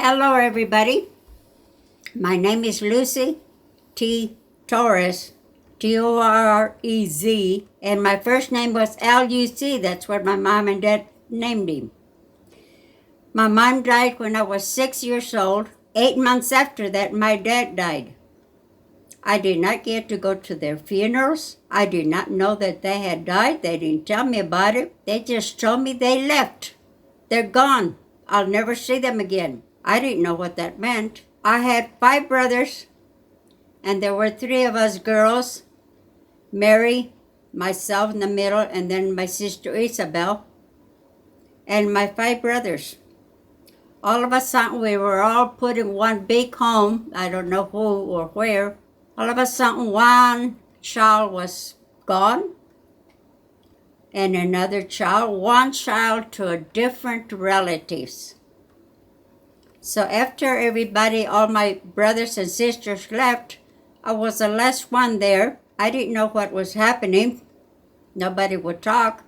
Hello, everybody. My name is Lucy T. Torres, Torrez, and my first name was Luc. That's what my mom and dad named him. My mom died when I was 6 years old. 8 months after that, my dad died. I did not get to go to their funerals. I did not know that they had died. They didn't tell me about it. They just told me they left. They're gone. I'll never see them again. I didn't know what that meant. I had 5 brothers, and there were 3 of us girls. Mary, myself in the middle, and then my sister Isabel, and my 5 brothers. All of a sudden, we were all put in one big home. I don't know who or where. All of a sudden, one child was gone, and one child to a different relatives. So after everybody, all my brothers and sisters left, I was the last one there. I didn't know what was happening. Nobody would talk.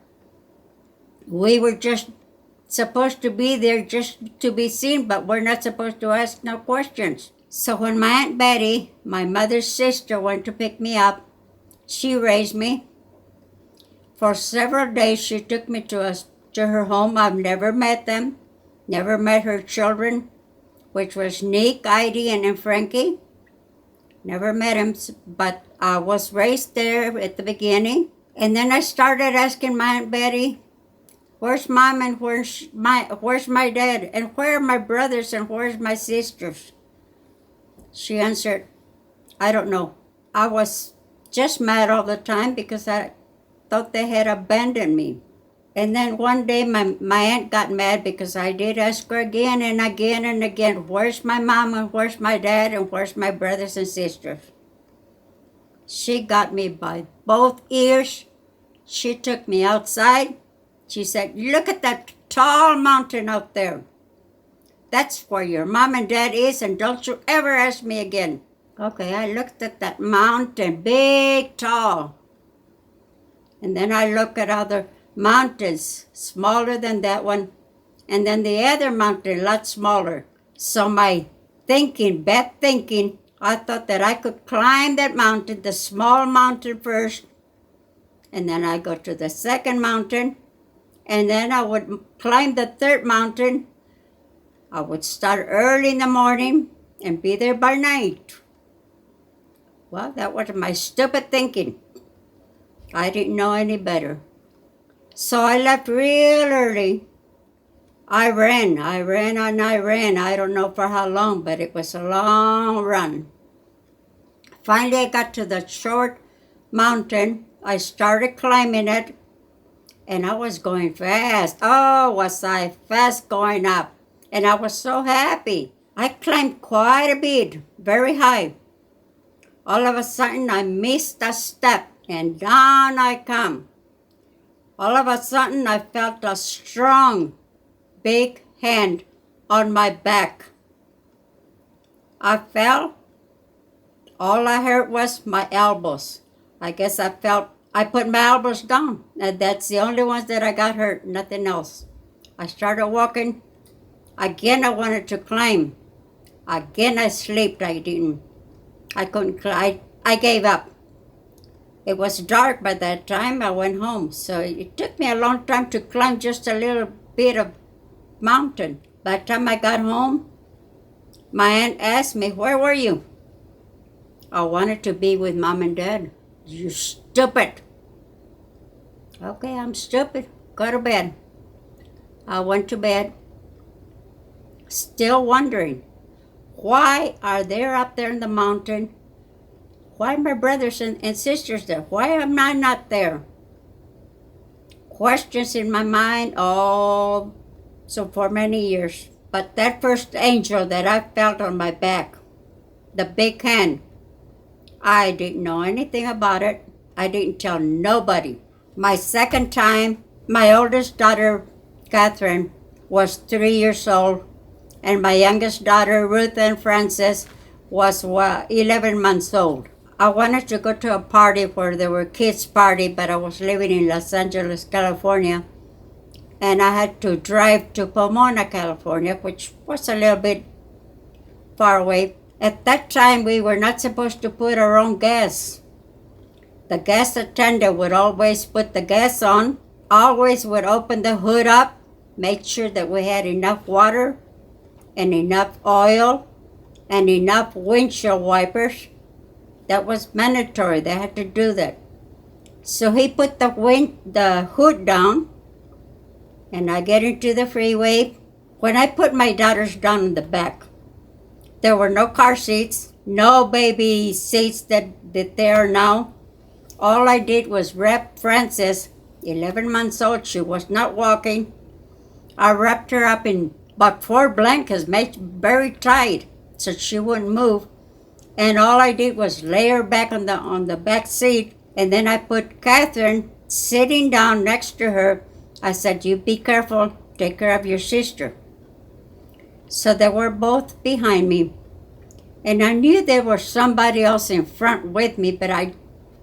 We were just supposed to be there just to be seen, but we're not supposed to ask no questions. So when my Aunt Betty, my mother's sister, went to pick me up, she raised me. For several days, she took me to her home. I've never met them, never met her children, which was Nick, Heidi, and Frankie. Never met him, but I was raised there at the beginning. And then I started asking my Aunt Betty, where's Mom and where's my dad? And where are my brothers and where's my sisters? She answered, I don't know. I was just mad all the time because I thought they had abandoned me. And then one day my aunt got mad because I did ask her again and again and again, where's my mom and where's my dad and where's my brothers and sisters? She got me by both ears. She took me outside. She said, look at that tall mountain out there. That's where your mom and dad is, and don't you ever ask me again. Okay, I looked at that mountain, big, tall. And then I looked at other mountains, smaller than that one, and then the other mountain, a lot smaller. So my bad thinking, I thought that I could climb that mountain, the small mountain first, and then I go to the second mountain, and then I would climb the third mountain. I would start early in the morning and be there by night. Well, that was my stupid thinking. I didn't know any better. So I left real early. I ran. I don't know for how long, but it was a long run. Finally, I got to the short mountain. I started climbing it, and I was going fast. Oh, was I fast going up. And I was so happy. I climbed quite a bit, very high. All of a sudden, I missed a step, and down I come. All of a sudden, I felt a strong, big hand on my back. I fell. All I heard was my elbows. I guess I put my elbows down, and that's the only ones that I got hurt, nothing else. I started walking. Again, I wanted to climb. Again, I slipped. I couldn't climb. I gave up. It was dark by that time. I went home. So it took me a long time to climb just a little bit of mountain. By the time I got home, my aunt asked me, where were you? I wanted to be with Mom and Dad. You stupid. Okay, I'm stupid. Go to bed. I went to bed. Still wondering, why are they up there in the mountain? Why are my brothers and sisters there? Why am I not there? Questions in my mind all so for many years. But that first angel that I felt on my back, the big hand, I didn't know anything about it. I didn't tell nobody. My second time, my oldest daughter, Catherine, was 3 years old. And my youngest daughter, Ruth Ann Frances, was 11 months old. I wanted to go to a party where there were kids' party, but I was living in Los Angeles, California. And I had to drive to Pomona, California, which was a little bit far away. At that time, we were not supposed to put our own gas. The gas attendant would always put the gas on, always would open the hood up, make sure that we had enough water and enough oil and enough windshield wipers. That was mandatory. They had to do that. So he put the hood down, and I get into the freeway. When I put my daughters down in the back, there were no car seats, no baby seats that there are now. All I did was wrap Frances, 11 months old. She was not walking. I wrapped her up in about 4 blankets, made very tight, so she wouldn't move. And all I did was lay her back on the back seat. And then I put Catherine sitting down next to her. I said, "You be careful. Take care of your sister." So they were both behind me. And I knew there was somebody else in front with me, but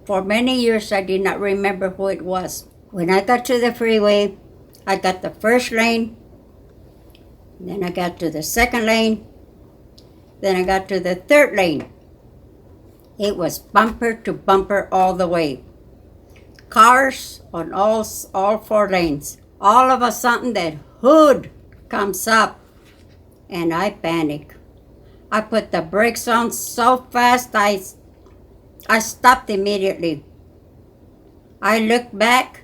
for many years I did not remember who it was. When I got to the freeway, I got the first lane. Then I got to the second lane. Then I got to the third lane. It was bumper to bumper all the way. Cars on all 4 lanes. All of a sudden, that hood comes up, and I panic. I put the brakes on so fast, I stopped immediately. I looked back,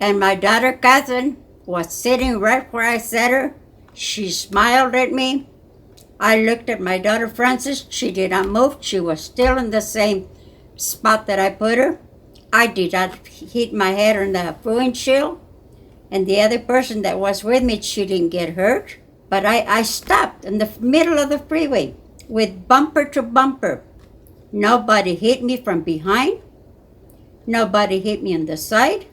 and my daughter Catherine was sitting right where I set her. She smiled at me. I looked at my daughter Frances. She did not move. She was still in the same spot that I put her. I did not hit my head on the windshield. And the other person that was with me, she didn't get hurt. But I stopped in the middle of the freeway with bumper to bumper. Nobody hit me from behind. Nobody hit me on the side.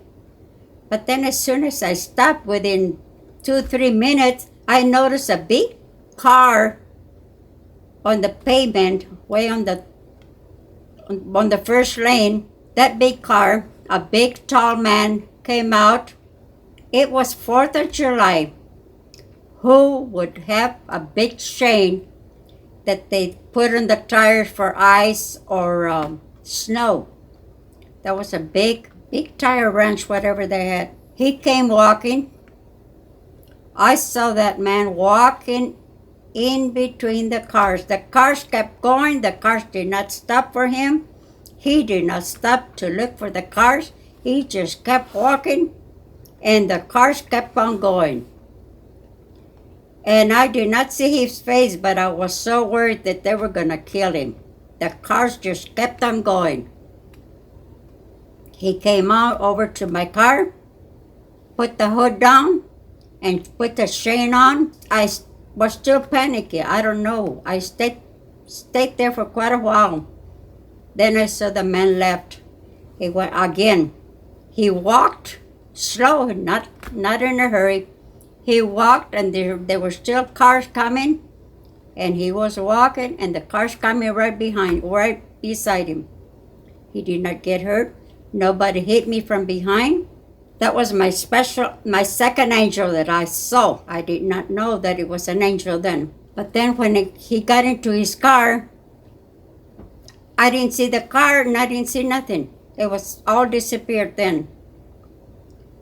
But then as soon as I stopped, within 2-3 minutes, I noticed a big car on the pavement, way on the first lane. That big car, a big tall man came out. It was 4th of July. Who would have a big chain that they put on the tires for ice or snow? That was a big tire wrench, whatever they had. He came walking. I saw that man walking in between the cars. The cars kept going. The cars did not stop for him. He did not stop to look for the cars. He just kept walking, and the cars kept on going. And I did not see his face, but I was so worried that they were going to kill him. The cars just kept on going. He came out over to my car, put the hood down, and put the chain on. I was still panicky. I don't know. I stayed there for quite a while. Then I saw the man left. He went again. He walked slow, not in a hurry. He walked, and there were still cars coming, and he was walking, and the cars coming right beside him. He did not get hurt. Nobody hit me from behind. That was my second angel that I saw. I did not know that it was an angel then. But then when he got into his car, I didn't see the car and I didn't see nothing. It was all disappeared then.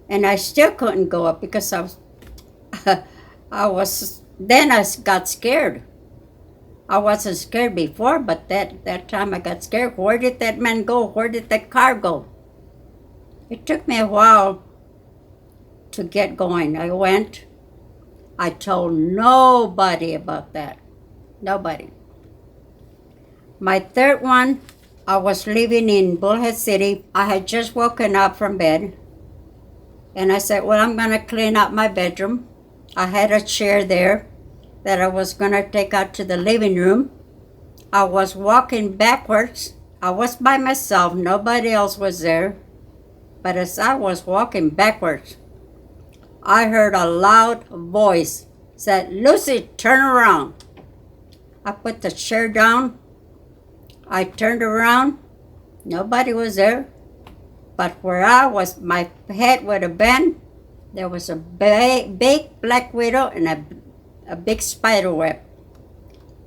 And I still couldn't go up because I got scared. I wasn't scared before, but that time I got scared. Where did that man go? Where did that car go? It took me a while to get going. I went. I told nobody about that. Nobody. My third one, I was living in Bullhead City. I had just woken up from bed. And I said, well, I'm going to clean up my bedroom. I had a chair there that I was going to take out to the living room. I was walking backwards. I was by myself. Nobody else was there. But as I was walking backwards, I heard a loud voice said, "Lucy, turn around." I put the chair down. I turned around. Nobody was there. But where I was, my head would have been, there was a big black widow and a big spider web.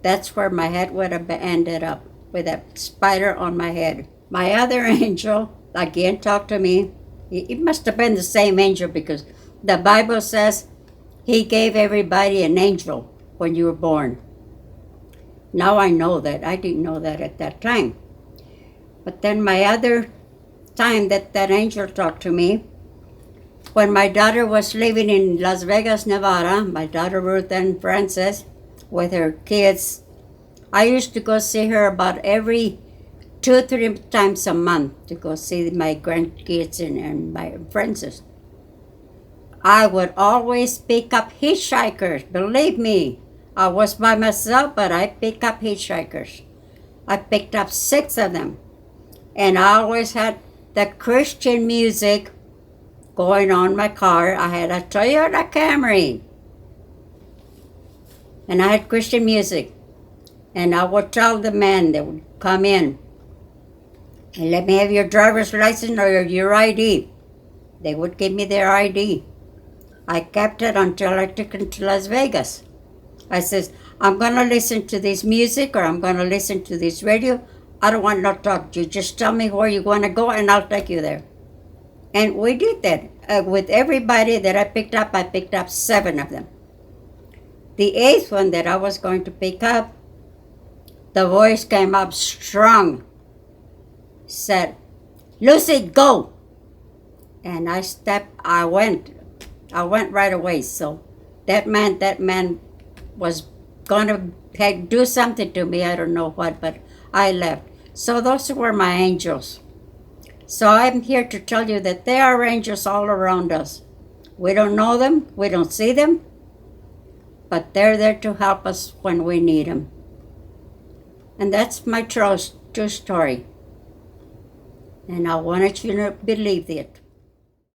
that's where my head would have ended up, with that spider on my head. My other angel again talked to me. It must have been the same angel, because the Bible says he gave everybody an angel when you were born. Now I know that. I didn't know that at that time. But then my other time that angel talked to me, when my daughter was living in Las Vegas, Nevada, my daughter Ruth and Frances, with her kids, I used to go see her about every 2-3 times a month to go see my grandkids and my Frances. I would always pick up hitchhikers. Believe me, I was by myself, but I picked up hitchhikers. I picked up 6 of them. And I always had the Christian music going on my car. I had a Toyota Camry. And I had Christian music. And I would tell the men that would come in, and let me have your driver's license or your ID. They would give me their ID. I kept it until I took them to Las Vegas. I says, I'm going to listen to this music, or I'm going to listen to this radio. I don't want no talk. You just tell me where you want to go, and I'll take you there. And we did that. With everybody that I picked up 7 of them. The 8th one that I was going to pick up, the voice came up strong. Said, Lucy, go. And I went right away. So that man was going to do something to me. I don't know what, but I left. So those were my angels. So I'm here to tell you that there are angels all around us. We don't know them, we don't see them, but they're there to help us when we need them. And that's my true story. And I wanted you to believe it.